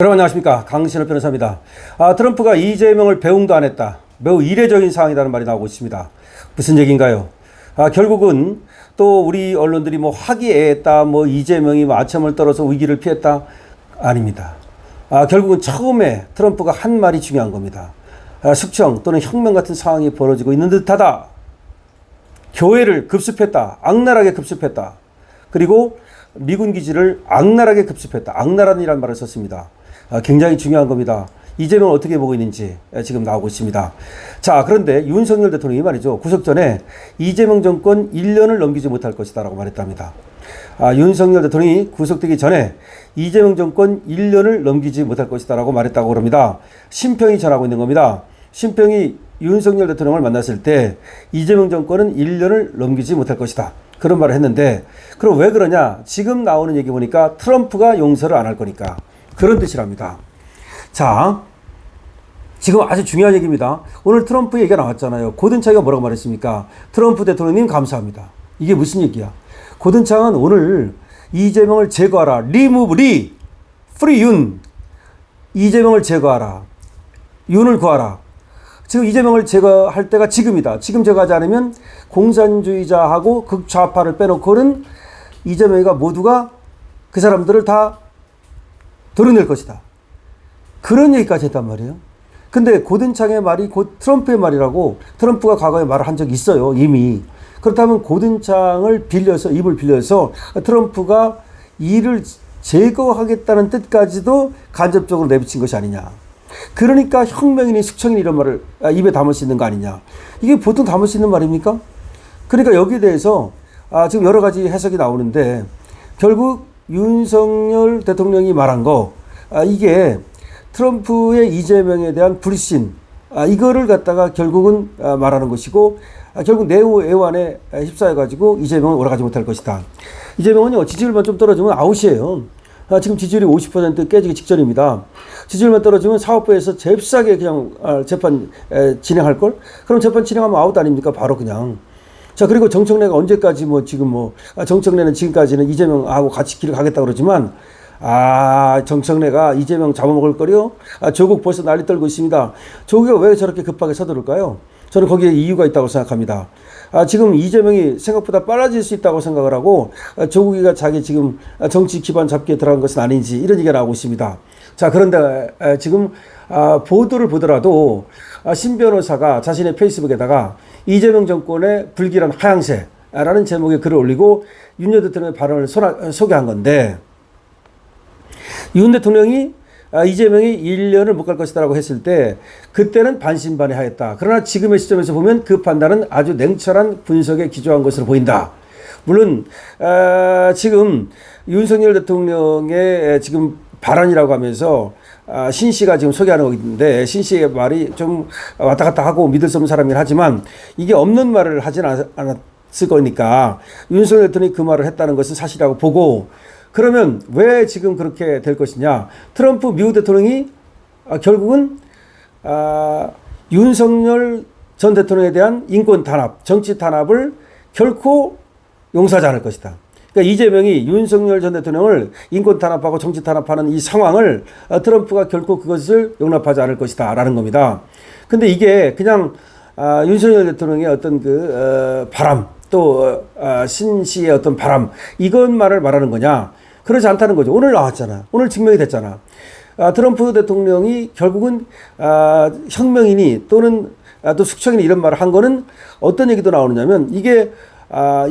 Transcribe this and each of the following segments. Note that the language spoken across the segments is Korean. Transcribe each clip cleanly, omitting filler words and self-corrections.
여러분 안녕하십니까, 강신호 변호사입니다. 트럼프가 이재명을 배웅도 안 했다, 매우 이례적인 상황이라는 말이 나오고 있습니다. 무슨 얘기인가요? 결국은 또 우리 언론들이 화기애애했다, 이재명이 아첨을 떨어서 위기를 피했다, 아닙니다. 결국은 처음에 트럼프가 한 말이 중요한 겁니다. 숙청 또는 혁명 같은 상황이 벌어지고 있는 듯하다, 교회를 급습했다, 악랄하게 급습했다, 그리고 미군 기지를 악랄하게 급습했다, 악랄한이라는 말을 썼습니다. 굉장히 중요한 겁니다. 이재명을 어떻게 보고 있는지 지금 나오고 있습니다. 자, 그런데 윤석열 대통령이 말이죠, 구속 전에 이재명 정권 1년을 넘기지 못할 것이다 라고 말했답니다. 윤석열 대통령이 구속되기 전에 이재명 정권 1년을 넘기지 못할 것이다 라고 말했다고 그럽니다. 심평이 전하고 있는 겁니다. 심평이 윤석열 대통령을 만났을 때 이재명 정권은 1년을 넘기지 못할 것이다, 그런 말을 했는데, 그럼 왜 그러냐? 지금 나오는 얘기 보니까 트럼프가 용서를 안 할 거니까, 그런 뜻이랍니다. 자, 지금 아주 중요한 얘기입니다. 오늘 트럼프 얘기가 나왔잖아요. 고든창이가 뭐라고 말했습니까? 트럼프 대통령님 감사합니다. 이게 무슨 얘기야? 고든창은 오늘 이재명을 제거하라, 리무브 리, 프리 윤, 이재명을 제거하라, 윤을 구하라. 지금 이재명을 제거할 때가 지금이다. 지금 제거하지 않으면 공산주의자하고 극좌파를 빼놓고는 이재명이가 모두가 그 사람들을 다 도려낼 것이다, 그런 얘기까지 했단 말이에요. 근데 고든창의 말이 곧 트럼프의 말이라고, 트럼프가 과거에 말을 한 적이 있어요, 이미. 그렇다면 고든창을 빌려서, 입을 빌려서 트럼프가 이를 제거하겠다는 뜻까지도 간접적으로 내비친 것이 아니냐. 그러니까 혁명이니 숙청이니 이런 말을 입에 담을 수 있는 거 아니냐. 이게 보통 담을 수 있는 말입니까? 그러니까 여기에 대해서 지금 여러 가지 해석이 나오는데, 결국 윤석열 대통령이 말한 거, 이게 트럼프의 이재명에 대한 불신, 이거를 갖다가 결국은 말하는 것이고, 결국 내후 애환에 휩싸여가지고 이재명은 오라가지 못할 것이다. 이재명은요, 지지율만 좀 떨어지면 아웃이에요. 지금 지지율이 50% 깨지기 직전입니다. 지지율만 떨어지면 사법부에서 잽싸게 그냥 재판 진행할걸? 그럼 재판 진행하면 아웃 아닙니까? 바로 그냥. 자, 그리고 정청래가 언제까지 정청래는 지금까지는 이재명하고 같이 길을 가겠다 그러지만, 정청래가 이재명 잡아먹을 거려? 조국 벌써 난리 떨고 있습니다. 조국이 왜 저렇게 급하게 서두를까요? 저는 거기에 이유가 있다고 생각합니다. 지금 이재명이 생각보다 빨라질 수 있다고 생각을 하고, 조국이가 자기 지금 정치 기반 잡기에 들어간 것은 아닌지, 이런 얘기가 나오고 있습니다. 자, 그런데 지금 보도를 보더라도 신 변호사가 자신의 페이스북에다가 이재명 정권의 불길한 하향세라는 제목의 글을 올리고 윤 대통령의 발언을 소개한 건데, 윤 대통령이 이재명이 1년을 못 갈 것이다라고 했을 때 그때는 반신반의하였다. 그러나 지금의 시점에서 보면 그 판단은 아주 냉철한 분석에 기초한 것으로 보인다. 물론 지금 윤석열 대통령의 지금 발언이라고 하면서 신 씨가 지금 소개하는 거긴데, 신 씨의 말이 좀 왔다 갔다 하고 믿을 수 없는 사람이긴 하지만 이게 없는 말을 하진 않았을 거니까 윤석열 대통령이 그 말을 했다는 것은 사실이라고 보고, 그러면 왜 지금 그렇게 될 것이냐. 트럼프 미국 대통령이 결국은 윤석열 전 대통령에 대한 인권 탄압, 정치 탄압을 결코 용서하지 않을 것이다. 그러니까 이재명이 윤석열 전 대통령을 인권 탄압하고 정치 탄압하는 이 상황을 트럼프가 결코 그것을 용납하지 않을 것이다 라는 겁니다. 근데 이게 그냥 윤석열 대통령의 어떤 바람, 또 신 씨의 어떤 바람, 이것만을 말하는 거냐? 그렇지 않다는 거죠. 오늘 나왔잖아. 오늘 증명이 됐잖아. 트럼프 대통령이 결국은 혁명이니 또는 또 숙청이니 이런 말을 한 거는 어떤 얘기도 나오느냐면, 이게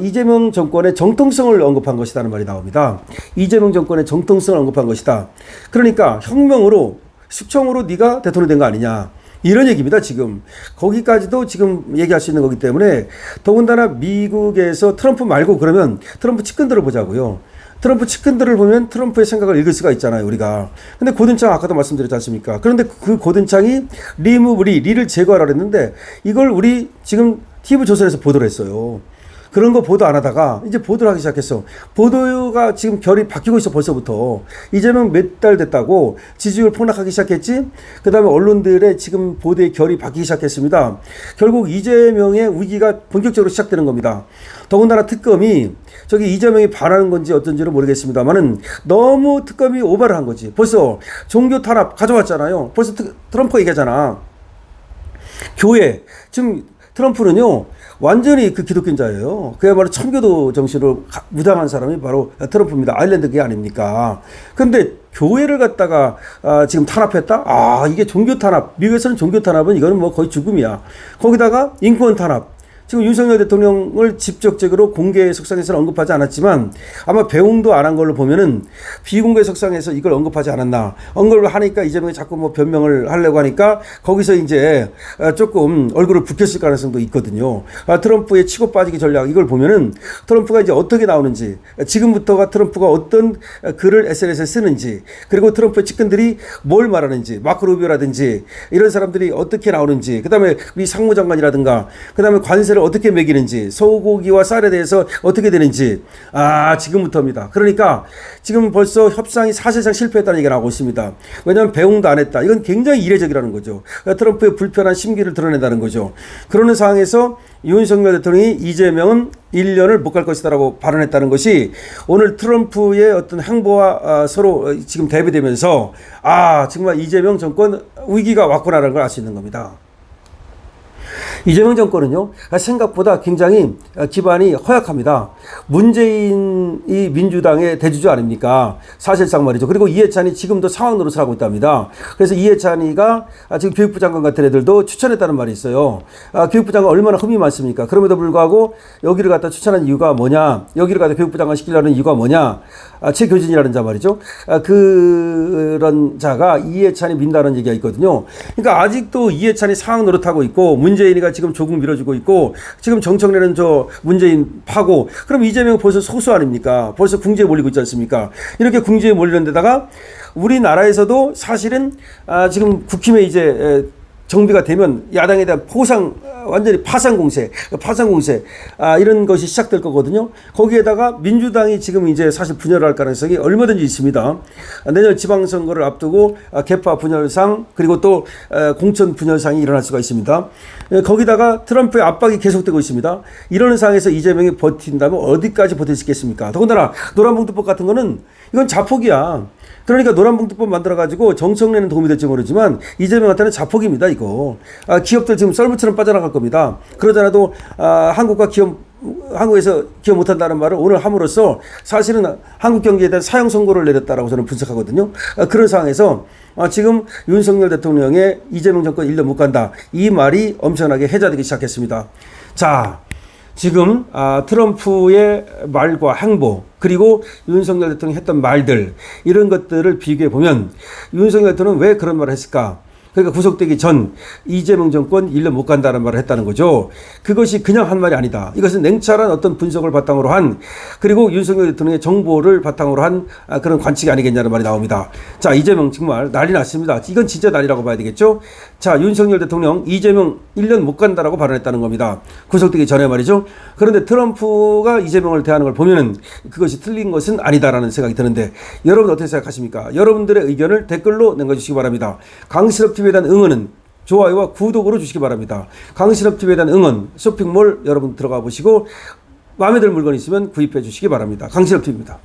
이재명 정권의 정통성을 언급한 것이라는 말이 나옵니다. 이재명 정권의 정통성을 언급한 것이다. 그러니까 혁명으로, 숙청으로 네가 대통령 된 거 아니냐, 이런 얘기입니다. 지금 거기까지도 지금 얘기할 수 있는 거기 때문에, 더군다나 미국에서 트럼프 말고 그러면 트럼프 측근들을 보자고요. 트럼프 측근들을 보면 트럼프의 생각을 읽을 수가 있잖아요, 우리가. 근데 고든창 아까도 말씀드렸지 않습니까? 그런데 그 고든창이 리를 제거하라 그랬는데, 이걸 우리 지금 TV 조선에서 보도를 했어요. 그런 거 보도 안 하다가 이제 보도를 하기 시작했어. 보도가 지금 결이 바뀌고 있어. 벌써부터. 이재명 몇 달 됐다고 지지율 폭락하기 시작했지. 그 다음에 언론들의 지금 보도의 결이 바뀌기 시작했습니다. 결국 이재명의 위기가 본격적으로 시작되는 겁니다. 더군다나 특검이 저기 이재명이 바라는 건지 어떤지는 모르겠습니다만은 너무 특검이 오바를 한 거지. 벌써 종교 탄압 가져왔잖아요. 벌써 트럼프가 얘기하잖아. 교회. 지금 트럼프는요, 완전히 그 기독교인자예요. 그야말로 청교도 정신으로 무당한 사람이 바로 트럼프입니다. 아일랜드계 아닙니까? 근데 교회를 갖다가 지금 탄압했다? 이게 종교 탄압. 미국에서는 종교 탄압은 이거는 뭐 거의 죽음이야. 거기다가 인권 탄압. 지금 윤석열 대통령을 직접적으로 공개 석상에서는 언급하지 않았지만 아마 배웅도 안 한 걸로 보면은 비공개 석상에서 이걸 언급하지 않았나. 언급을 하니까 이재명이 자꾸 뭐 변명을 하려고 하니까 거기서 이제 조금 얼굴을 붉혔을 가능성도 있거든요. 트럼프의 치고 빠지기 전략 이걸 보면은 트럼프가 이제 어떻게 나오는지, 지금부터가 트럼프가 어떤 글을 SNS에 쓰는지, 그리고 트럼프의 측근들이 뭘 말하는지, 마크 루비오라든지 이런 사람들이 어떻게 나오는지, 그 다음에 우리 상무장관이라든가, 그 다음에 관세를 어떻게 매기는지, 소고기와 쌀에 대해서 어떻게 되는지, 지금부터입니다. 그러니까 지금 벌써 협상이 사실상 실패했다는 얘기가 나오고 있습니다. 왜냐하면 배웅도 안 했다. 이건 굉장히 이례적이라는 거죠. 트럼프의 불편한 심기를 드러낸다는 거죠. 그러는 상황에서 윤석열 대통령이 이재명은 1년을 못 갈 것이다라고 발언했다는 것이 오늘 트럼프의 어떤 행보와 서로 지금 대비되면서 정말 이재명 정권 위기가 왔구나라는 걸 알 수 있는 겁니다. 이재명 정권은요, 생각보다 굉장히 기반이 허약합니다. 문재인이 민주당의 대주주 아닙니까? 사실상 말이죠. 그리고 이해찬이 지금도 상황 노릇을 하고 있답니다. 그래서 이해찬이가 지금 교육부 장관 같은 애들도 추천했다는 말이 있어요. 교육부 장관 얼마나 흠이 많습니까? 그럼에도 불구하고 여기를 갖다 추천한 이유가 뭐냐? 여기를 갖다 교육부 장관 시키려는 이유가 뭐냐? 최교진이라는 자 말이죠. 그런 자가 이해찬이 민다는 얘기가 있거든요. 그러니까 아직도 이해찬이 상황 노릇하고 있고 문재인이가 지금 조금 밀어주고 있고 지금 정청래는 저 문재인 파고, 그럼 이재명 벌써 소수 아닙니까? 벌써 궁지에 몰리고 있지 않습니까? 이렇게 궁지에 몰리는 데다가 우리나라에서도 사실은 지금 국힘에 이제 정비가 되면 야당에 대한 완전히 파상 공세 이런 것이 시작될 거거든요. 거기에다가 민주당이 지금 이제 사실 분열을 할 가능성이 얼마든지 있습니다. 내년 지방선거를 앞두고 개파 분열상, 그리고 또 공천 분열상이 일어날 수가 있습니다. 거기다가 트럼프의 압박이 계속되고 있습니다. 이런 상황에서 이재명이 버틴다면 어디까지 버틸 수 있겠습니까? 더군다나 노란봉투법 같은 거는 이건 자폭이야. 그러니까 노란봉투법 만들어가지고 정청래는 도움이 될지 모르지만 이재명한테는 자폭입니다, 이거. 기업들 지금 썰물처럼 빠져나갈 겁니다. 그러잖아도 한국에서 기업 못한다는 말을 오늘 함으로써 사실은 한국 경제에 대한 사형 선고를 내렸다라고 저는 분석하거든요. 그런 상황에서 지금 윤석열 대통령의 이재명 정권 1년 못 간다, 이 말이 엄청나게 해자되기 시작했습니다. 자, 지금 트럼프의 말과 행보, 그리고 윤석열 대통령이 했던 말들, 이런 것들을 비교해 보면 윤석열 대통령은 왜 그런 말을 했을까? 그러니까 구속되기 전 이재명 정권 1년 못 간다는 말을 했다는 거죠. 그것이 그냥 한 말이 아니다. 이것은 냉철한 어떤 분석을 바탕으로 한, 그리고 윤석열 대통령의 정보를 바탕으로 한 그런 관측이 아니겠냐는 말이 나옵니다. 자, 이재명 정말 난리 났습니다. 이건 진짜 난리라고 봐야 되겠죠. 자, 윤석열 대통령 이재명 1년 못 간다라고 발언했다는 겁니다. 구속되기 전에 말이죠. 그런데 트럼프가 이재명을 대하는 걸 보면은 그것이 틀린 것은 아니다라는 생각이 드는데, 여러분 어떻게 생각하십니까? 여러분들의 의견을 댓글로 남겨주시기 바랍니다. 강실업TV에 대한 응원은 좋아요와 구독으로 주시기 바랍니다. 강실업TV에 대한 응원, 쇼핑몰 여러분 들어가 보시고 마음에 드는 물건 있으면 구입해 주시기 바랍니다. 강실업TV입니다.